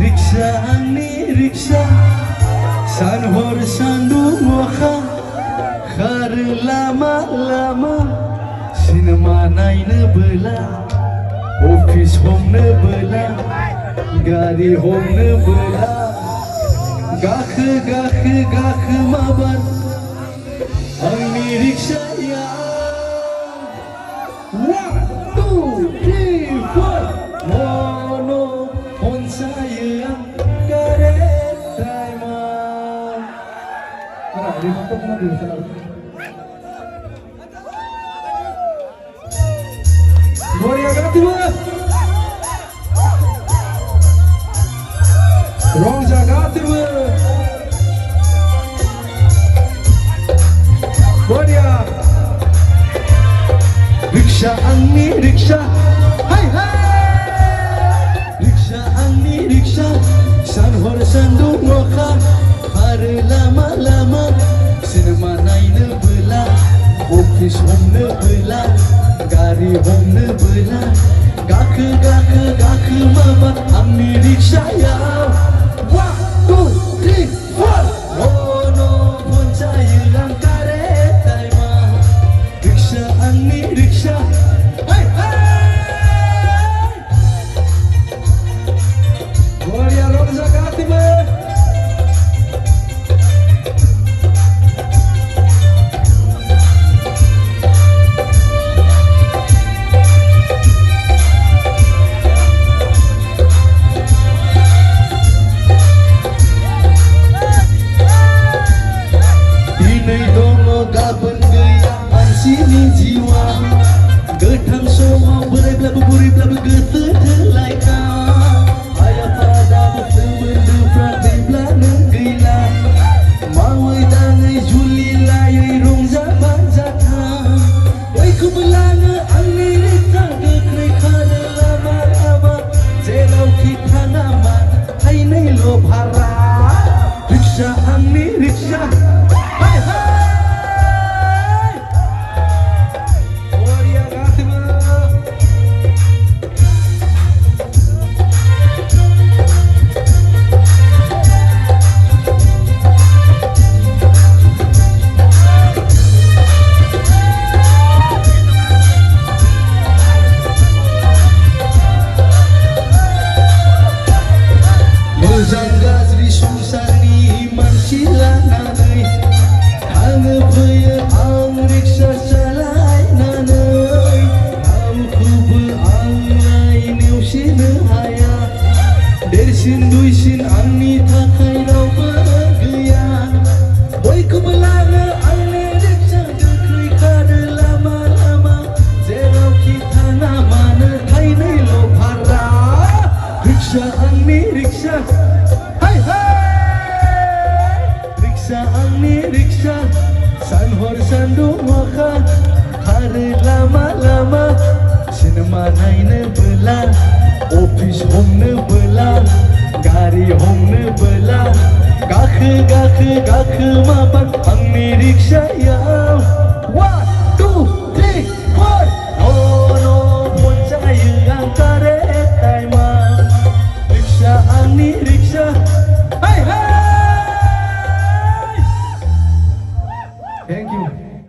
Riksa ani riksa Sanhor sandung waka Khar lama-lama Sinema naine bela Office homne bela Gari homne bela Gakh mabar Ani riksa ya 1, 2, 3, 4 Mono pon sayang karet taima. Mana di foto mana di sana? Gloria Gativa. Ronja Gativa. Gloria. Riksha ani riksha. Hai hai. Riksha Sanhor sandung waka Khar lama-lama Sinema naine bela Office homne bela Gari homne bela Gakh mama Amni riksha ya 1, 2, 3, 4 Mono pon sayang karet taima Riksha ani riksha Hai hai Gloria Ronja Gativa. Ini dongo gaben gaya ansini jiwa Gedang somo berai blabu buri blabu gete delai ka Ayah pada bertemendu pratik belakang gila Mawai dangai juli layai rong zaman jatah Wai ku belanga angni rita gekrai kada lama-lama Jelau kita nama hai nai lo bhara Riksha angni riksha Hai hai Gloria Gativa. Menjaga Sri Sungsani Mansila nanai Hange baya ang riksa salai nanai Aku berangai neusin haya Dersin duisin ani takai rau bergaya Boy ku belanga angni riksa gekri kada lama-lama Zerau kita namana kai nai lo para Riksa angni riksa Hai hai Riksa angni riksa Sanhor sandung waka Khar lama-lama Sinema naine bela Office homne bela Gari homne bela Gakh mabar Angni riksa ya